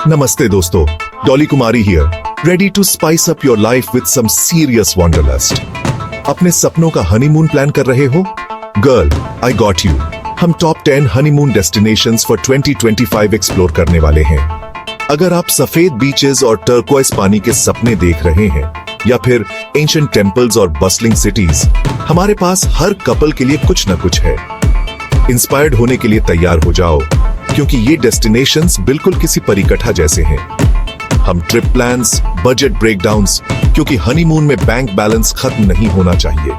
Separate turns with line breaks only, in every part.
Namaste दोस्तों, Dolly Kumari here, ready to spice up your life with some serious wanderlust. अपने सपनों का honeymoon plan कर रहे हो? Girl, I got you. हम top 10 honeymoon destinations for 2025 explore करने वाले हैं। अगर आप सफेद बीचेस और टर्कोइज पानी के सपने देख रहे हैं या फिर एंशिएंट टेम्पल्स और बस्लिंग सिटीज, हमारे पास हर कपल के लिए कुछ न कुछ है। इंस्पायर्ड होने के लिए तैयार हो जाओ, क्योंकि ये डेस्टिनेशंस बिल्कुल किसी परिकथा जैसे हैं। हम ट्रिप प्लान्स, बजट ब्रेकडाउन्स, क्योंकि हनीमून में बैंक बैलेंस खत्म नहीं होना चाहिए,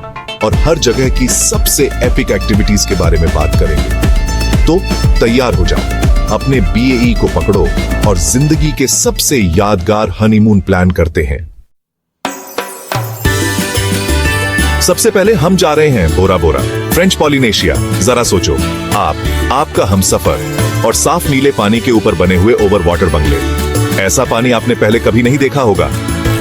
और हर जगह की सबसे एपिक एक्टिविटीज के बारे में बात करेंगे। तो तैयार हो जाओ, अपने BAE को पकड़ो और जिंदगी के सबसे यादगार हनीमून प्लान करते हैं। सबसे पहले हम जा रहे हैं बोरा बोरा, फ्रेंच पॉलिनेशिया। जरा सोचो, आपका हमसफर और साफ नीले पानी के ऊपर बने हुए ओवर वाटर बंगले। ऐसा पानी आपने पहले कभी नहीं देखा होगा।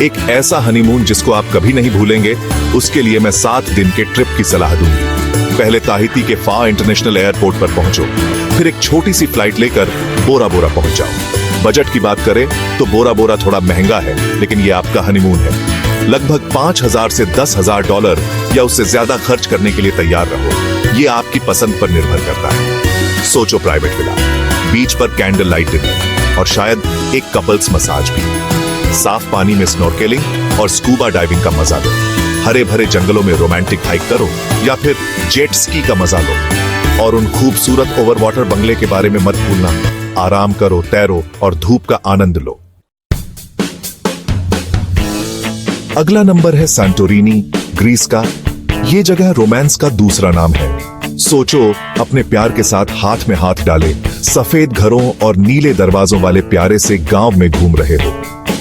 एक ऐसा हनीमून जिसको आप कभी नहीं भूलेंगे, उसके लिए मैं 7 दिन के ट्रिप की सलाह दूंगी। पहले ताहिती के फा इंटरनेशनल एयरपोर्ट पर पहुंचो, फिर एक छोटी सी फ्लाइट लेकर बोरा बोरा पहुंच जाओ। बजट की बात करें तो बोरा बोरा थोड़ा महंगा है, लेकिन ये आपका हनीमून है। लगभग $5,000 से $10,000 या उससे ज्यादा खर्च करने के लिए तैयार रहो। ये आपकी पसंद पर निर्भर करता है। सोचो प्राइवेट विला, बीच पर कैंडल लाइट डिनर और शायद एक कपल्स मसाज भी। साफ पानी में स्नॉर्केलिंग और स्कूबा डाइविंग का मजा लो। हरे भरे जंगलों में रोमांटिक हाइक करो या फिर जेट स्की का मजा लो। और उन खूबसूरत ओवर वाटर बंगले के बारे में मत भूलना। आराम करो, तैरो और धूप का आनंद लो। अगला नंबर है सैंटोरिनी, ग्रीस का। ये जगह रोमांस का दूसरा नाम है। सोचो, अपने प्यार के साथ हाथ में हाथ डाले, सफेद घरों और नीले दरवाजों वाले प्यारे से गांव में घूम रहे हो।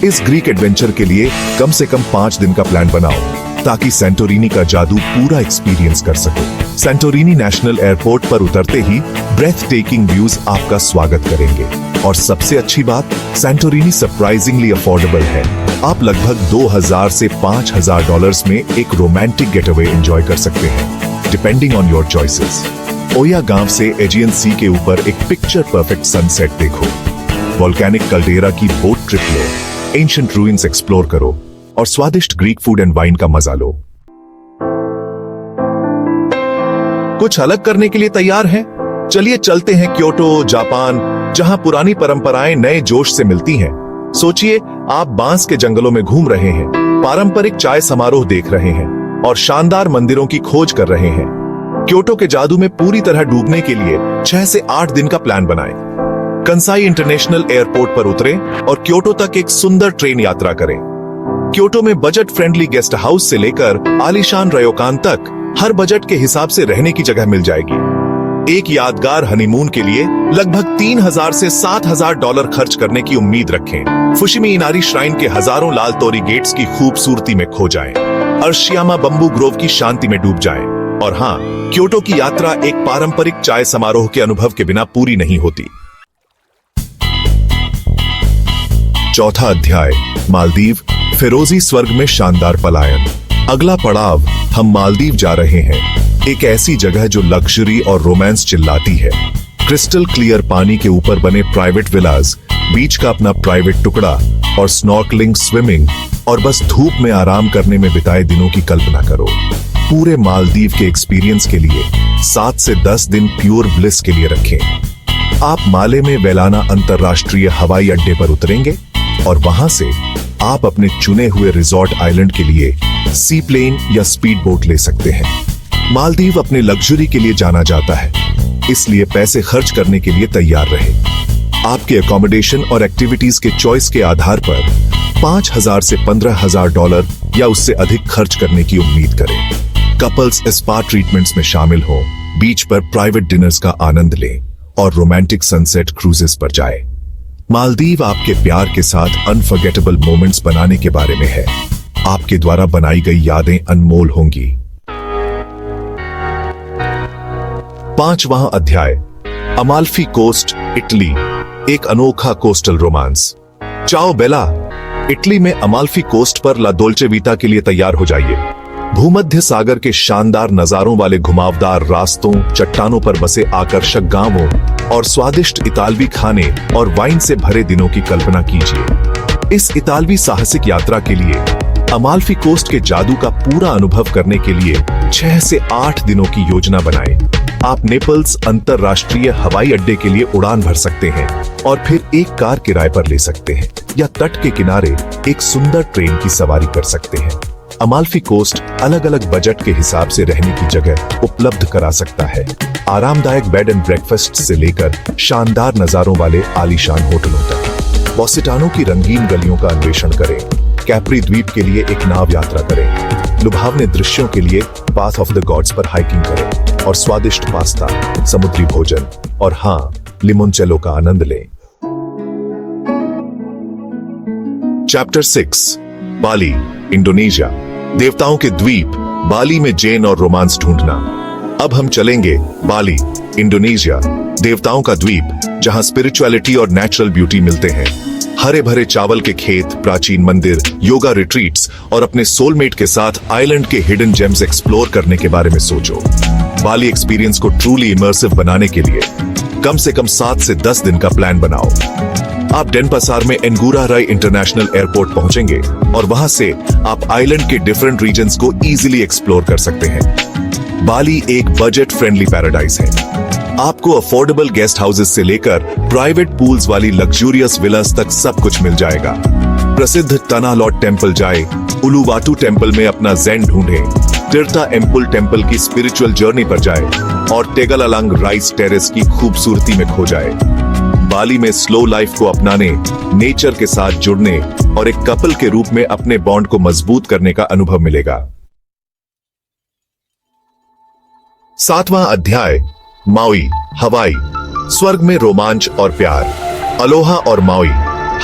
इस ग्रीक एडवेंचर के लिए कम से कम 5 दिन का प्लान बनाओ, ताकि सैंटोरिनी का जादू पूरा एक्सपीरियंस कर सको। सैंटोरिनी नेशनल एयरपोर्ट पर उतरते ही ब्रेथ टेकिंग व्यूज आपका स्वागत करेंगे। और सबसे अच्छी बात, सैंटोरिनी सरप्राइजिंगली अफोर्डेबल है। आप लगभग $2,000 से $5,000 में एक रोमांटिक गेटअवे एंजॉय कर सकते हैं, डिपेंडिंग ऑन योर चॉइसेस। ओया गांव से एजियन सी के ऊपर एक पिक्चर परफेक्ट सनसेट देखो, वोल्केनिक कल्डेरा की बोट ट्रिप लो, एंशिएंट रूइंस एक्सप्लोर करो और स्वादिष्ट ग्रीक फूड एंड वाइन का मजा लो। कुछ अलग करने के लिए तैयार हैं? चलिए चलते हैं क्योटो, जापान, जहां पुरानी परंपराएं नए जोश से मिलती हैं। सोचिए, आप बांस के जंगलों में घूम रहे हैं, पारंपरिक चाय समारोह देख रहे हैं और शानदार मंदिरों की खोज कर रहे हैं। क्योटो के जादू में पूरी तरह डूबने के लिए 6 से 8 दिन का प्लान बनाएं। कंसाई इंटरनेशनल एयरपोर्ट पर उतरें और क्योटो तक एक सुंदर ट्रेन यात्रा करें। क्योटो में बजट फ्रेंडली गेस्ट हाउस से लेकर आलीशान रयोकान तक हर बजट के हिसाब से रहने की जगह मिल जाएगी। एक यादगार हनीमून के लिए लगभग $3,000 से $7,000 खर्च करने की उम्मीद रखें। फुशिमी इनारी श्राइन के हजारों लाल तोरी गेट्स की खूबसूरती में खो जाएं। अर्शियामा बंबू ग्रोव की शांति में डूब जाएं। और हाँ, क्योटो की यात्रा एक पारंपरिक चाय समारोह के अनुभव के बिना पूरी नहीं होती। चौथा अध्याय, मालदीव, फिरोजी स्वर्ग में शानदार पलायन। अगला पड़ाव, हम मालदीव जा रहे हैं। एक ऐसी जगह जो लग्जरी और रोमांस चिल्लाती है। क्रिस्टल क्लियर पानी के ऊपर बने प्राइवेट विलास, बीच का अपना प्राइवेट टुकड़ा और स्नॉर्कलिंग, स्विमिंग और बस धूप में आराम करने में बिताए दिनों की कल्पना करो। पूरे मालदीव के एक्सपीरियंस के लिए 7 से 10 दिन प्योर ब्लिस के लिए रखें। आप माले में वेलाना अंतरराष्ट्रीय हवाई अड्डे पर उतरेंगे और वहां से आप अपने चुने हुए रिजॉर्ट आइलैंड के लिए सी प्लेन या स्पीड बोट ले सकते हैं। मालदीव अपने लग्जरी के लिए जाना जाता है, इसलिए पैसे खर्च करने के लिए तैयार रहे। आपके अकोमोडेशन और एक्टिविटीज के चॉइस के आधार पर $5,000 से $15,000 या उससे अधिक खर्च करने की उम्मीद करें। कपल्स स्पा ट्रीटमेंट्स में शामिल हों, बीच पर प्राइवेट डिनर्स का आनंद लें और रोमांटिक सनसेट क्रूजेस पर जाएं। मालदीव आपके प्यार के साथ अनफॉरगेटेबल मोमेंट्स बनाने के बारे में है। आपके द्वारा बनाई गई यादें अनमोल होंगी। 5वां अध्याय, अमाल्फी कोस्ट, इटली, एक अनोखा कोस्टल रोमांस। चाओ बेला, इटली में अमाल्फी कोस्ट पर ला डोल्चे वीटा के लिए तैयार हो जाइए। भूमध्य सागर के शानदार नजारों वाले घुमावदार रास्तों, चट्टानों पर बसे आकर्षक गांवों और स्वादिष्ट इतालवी खाने और वाइन से भरे दिनों की कल्पना कीजिए। इस इतालवी साहसिक यात्रा के लिए अमाल्फी कोस्ट के जादू का पूरा अनुभव करने के लिए 6 से 8 दिनों की योजना बनाएं। आप नेपल्स अंतरराष्ट्रीय हवाई अड्डे के लिए उड़ान भर सकते हैं और फिर एक कार किराए पर ले सकते हैं या तट के किनारे एक सुंदर ट्रेन की सवारी कर सकते हैं। अमाल्फी कोस्ट अलग अलग बजट के हिसाब से रहने की जगह उपलब्ध करा सकता है। आरामदायक बेड एंड ब्रेकफास्ट से लेकर शानदार नजारों वाले आलीशान होटलों तक। पॉसिटानो की रंगीन गलियों का अन्वेषण करें। कैप्री द्वीप के लिए एक नाव यात्रा करें। लुभावने दृश्यों के लिए पाथ ऑफ द गॉड्स पर हाइकिंग करें और स्वादिष्ट पास्ता, समुद्री भोजन और हाँ, लिमोनचेलो का आनंद लें। चैप्टर 6, बाली, इंडोनेशिया। देवताओं के द्वीप बाली में जैन और रोमांस ढूंढना। अब हम चलेंगे बाली, इंडोनेशिया, देवताओं का द्वीप, जहां स्पिरिचुअलिटी और नेचुरल ब्यूटी मिलते हैं। हरे भरे चावल के खेत, प्राचीन मंदिर, योगा रिट्रीट्स और अपने सोलमेट के साथ आइलैंड के हिडन जेम्स एक्सप्लोर करने के बारे में सोचो। बाली एक्सपीरियंस को ट्रूली इमर्सिव बनाने के लिए कम से कम 7 से 10 दिन का प्लान बनाओ। आप डेनपासार में एनगुरा राय इंटरनेशनल एयरपोर्ट पहुंचेंगे और वहां से आप आइलैंड के डिफरेंट रीजन्स को इजीली एक्सप्लोर कर सकते हैं। बाली एक बजट फ्रेंडली पैराडाइज है। आपको अफोर्डेबल गेस्ट हाउसेस से लेकर प्राइवेट पूल्स वाली लग्जूरियस विलास तक सब कुछ मिल जाएगा। प्रसिद्ध टना लॉट टेम्पल जाए, उलुवाटू टेम्पल में अपना ज़ेन ढूंढें, तिरता एम्पुल टेम्पल की स्पिरिचुअल जर्नी पर जाए और टेगलालांग राइस टेरेस की खूबसूरती में खो जाए। बाली में स्लो लाइफ को अपनाने, नेचर के साथ जुड़ने और एक कपल के रूप में अपने बॉन्ड को मजबूत करने का अनुभव मिलेगा। 7वां अध्याय, माउई, हवाई, स्वर्ग में रोमांच और प्यार। अलोहा और माउई,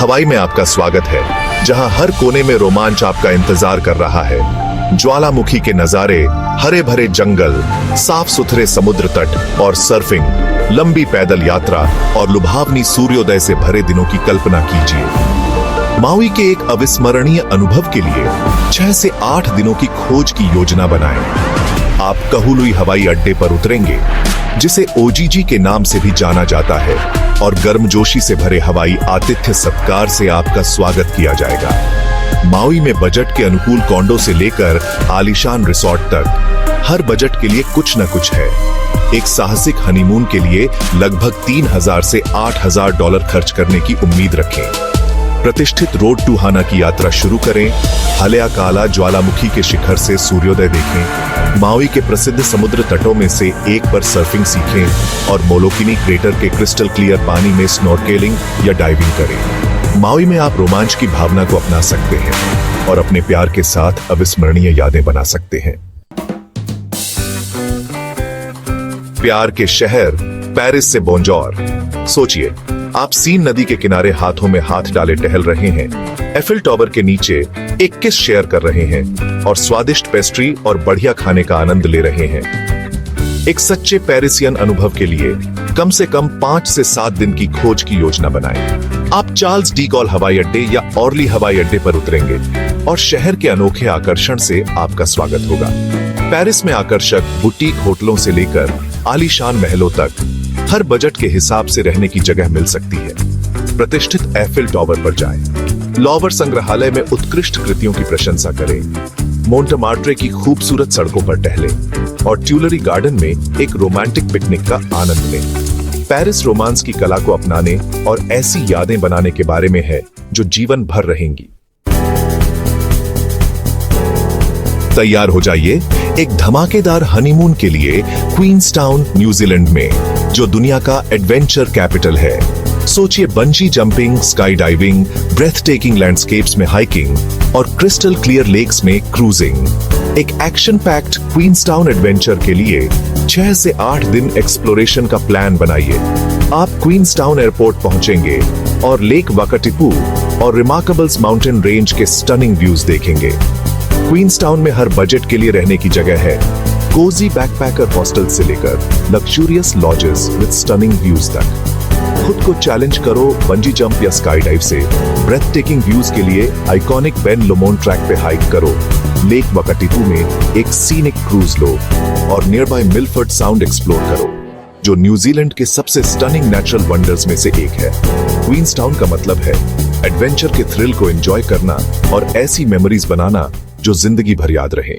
हवाई में आपका स्वागत है, जहां हर कोने में रोमांच आपका इंतजार कर रहा है। ज्वालामुखी के नजारे, हरे भरे जंगल, साफ सुथरे समुद्र तट और सर्फिंग, लंबी पैदल यात्रा और लुभावनी सूर्योदय से भरे दिनों की कल्पना कीजिए। माउई के एक अविस्मरणीय अनुभव के लिए 6 से 8 दिनों की खोज की योजना बनाएं। आप कहूलुई हवाई अड्डे पर उतरेंगे, जिसे ओजीजी के नाम से भी जाना जाता है, और गर्मजोशी से भरे हवाई आतिथ्य सत्कार से आपका स्वागत किया जाएगा। माउई में बजट के अनुकूल कॉन्डो से लेकर आलीशान रिसोर्ट तक हर बजट के लिए कुछ न कुछ है। एक साहसिक हनीमून के लिए लगभग $3,000 से $8,000 खर्च करने की उम्मीद रखें। प्रतिष्ठित रोड टू हाना की यात्रा शुरू करें। हलेआकाला ज्वालामुखी के शिखर से सूर्योदय देखें। माउई के प्रसिद्ध समुद्र तटों में से एक पर सर्फिंग सीखें और मोलोकिनी क्रेटर के क्रिस्टल क्लियर पानी में स्नॉर्केलिंग या डाइविंग करें। माउई में आप रोमांच की भावना को अपना सकते हैं और अपने प्यार के साथ अविस्मरणीय यादें बना सकते हैं। प्यार के शहर पेरिस से बोंजोर। सोचिए, आप सीन नदी के किनारे हाथों में हाथ डाले टहल रहे हैं, एफिल टावर के नीचे एक किस शेयर कर रहे हैं और स्वादिष्ट पेस्ट्री और बढ़िया खाने का आनंद ले रहे हैं। एक सच्चे पेरिसियन अनुभव के लिए कम से कम 5 से 7 दिन की खोज की योजना बनाएं। आप चार्ल्स डी गॉल हवाई अड्डे या ऑर्ली हवाई अड्डे पर उतरेंगे और शहर के अनोखे आकर्षण से आपका स्वागत होगा। पेरिस में आकर्षक बुटीक होटलों से लेकर आलीशान महलों तक हर बजट के हिसाब से रहने की जगह मिल सकती है। प्रतिष्ठित एफिल टावर पर जाएं। लॉवर संग्रहालय में उत्कृष्ट कृतियों की प्रशंसा करें। मोंटेमार्ट्रे की खूबसूरत सड़कों पर टहलें और ट्यूलरी गार्डन में एक रोमांटिक पिकनिक का आनंद लें। पेरिस रोमांस की कला को अपनाने और ऐसी यादें बनाने के बारे में है जो जीवन भर रहेंगी। तैयार हो जाइए एक धमाकेदार हनीमून के लिए क्वींसटाउन, न्यूजीलैंड में, जो दुनिया का एडवेंचर कैपिटल है। सोचिए, bungee jumping, sky diving, breath taking landscapes में हाइकिंग और क्रिस्टल क्लियर लेक्स में क्रूजिंग। एक एक्शन पैक्ड क्वींसटाउन एडवेंचर के लिए 6 से 8 दिन एक्सप्लोरेशन का प्लान बनाइए। आप क्वींसटाउन एयरपोर्ट पहुंचेंगे और लेक वाकाटिपू और रिमार्केबल्स माउंटेन रेंज के स्टनिंग व्यूज देखेंगे। क्वींसटाउन में हर बजट के लिए रहने की जगह है। कोजी बैकपैकर हॉस्टल से लेकर luxurious lodges with stunning views तक। खुद को चैलेंज करो बंजी जंप या स्काई डाइव से। ब्रेथ टेकिंग व्यूज के लिए आइकॉनिक बेन लोमोन ट्रैक पे हाइक करो। लेक वाकाटिपू में एक सीनिक क्रूज लो और नियर बाय मिलफर्ड साउंड एक्सप्लोर करो, जो न्यूजीलैंड के सबसे स्टनिंग नेचुरल वंडर्स में से एक है। क्वींसटाउन का मतलब है एडवेंचर के थ्रिल को एंजॉय करना और ऐसी मेमोरीज बनाना जो जिंदगी भर याद रहे।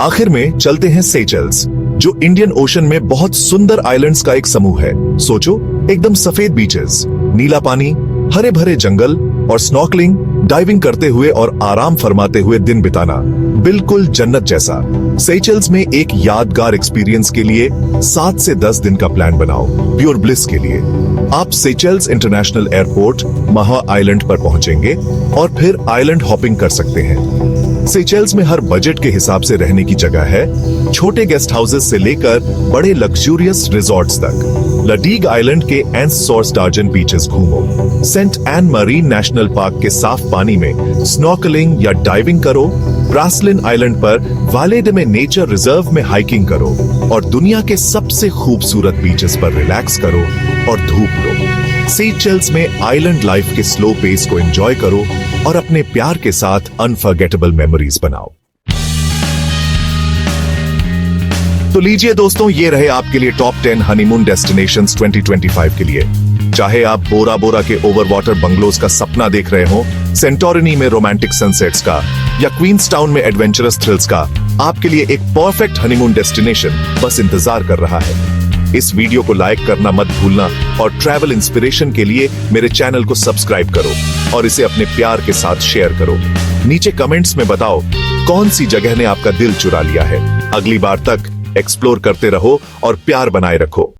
आखिर में चलते हैं सेचेल्स, जो इंडियन ओशन में बहुत सुंदर आइलैंड्स का एक समूह है। सोचो, एकदम सफेद बीचेस, नीला पानी, हरे भरे जंगल और स्नॉर्कलिंग, डाइविंग करते हुए और आराम फरमाते हुए दिन बिताना, बिल्कुल जन्नत जैसा। सेचेल्स में एक यादगार एक्सपीरियंस के लिए 7 से 10 दिन का प्लान बनाओ, प्योर ब्लिस के लिए। आप सेचेल्स इंटरनेशनल एयरपोर्ट महा आइलैंड पर पहुंचेंगे और फिर आइलैंड हॉपिंग कर सकते हैं। सेचेल्स में हर बजट के हिसाब से रहने की जगह है, छोटे गेस्ट हाउसेस से लेकर बड़े लग्जूरियस रिजॉर्ट्स तक। लडीग आइलैंड के एंस सोर्सडार्जन बीचेस घूमो, Saint Anne Marine National Park के साफ पानी में स्नॉर्कलिंग या डाइविंग करो, ब्रासलिन आइलैंड पर वालेडे में नेचर रिजर्व में हाइकिंग करो और दुनिया के सबसे खूबसूरत बीचेस पर रिलैक्स करो और धूप लो। सेचेल्स में आइलैंड लाइफ के स्लो पेस को एंजॉय करो और अपने प्यार के साथ अनफॉरगेटेबल मेमोरीज बनाओ। तो लीजिए दोस्तों, ये रहे आपके लिए टॉप 10 हनीमून डेस्टिनेशंस 2025 के लिए। चाहे आप बोरा बोरा के ओवर वाटर बंगलोज का सपना देख रहे हो, सेंटोरिनी में रोमांटिक सनसेट्स का, या क्वींसटाउन में एडवेंचरस थ्रिल्स का, आपके लिए एक परफेक्ट हनीमून डेस्टिनेशन बस इंतजार कर रहा है। इस वीडियो को लाइक करना मत भूलना और ट्रैवल इंस्पिरेशन के लिए मेरे चैनल को सब्सक्राइब करो और इसे अपने प्यार के साथ शेयर करो। नीचे कमेंट्स में बताओ कौन सी जगह ने आपका दिल चुरा लिया है। अगली बार तक एक्सप्लोर करते रहो और प्यार बनाए रखो।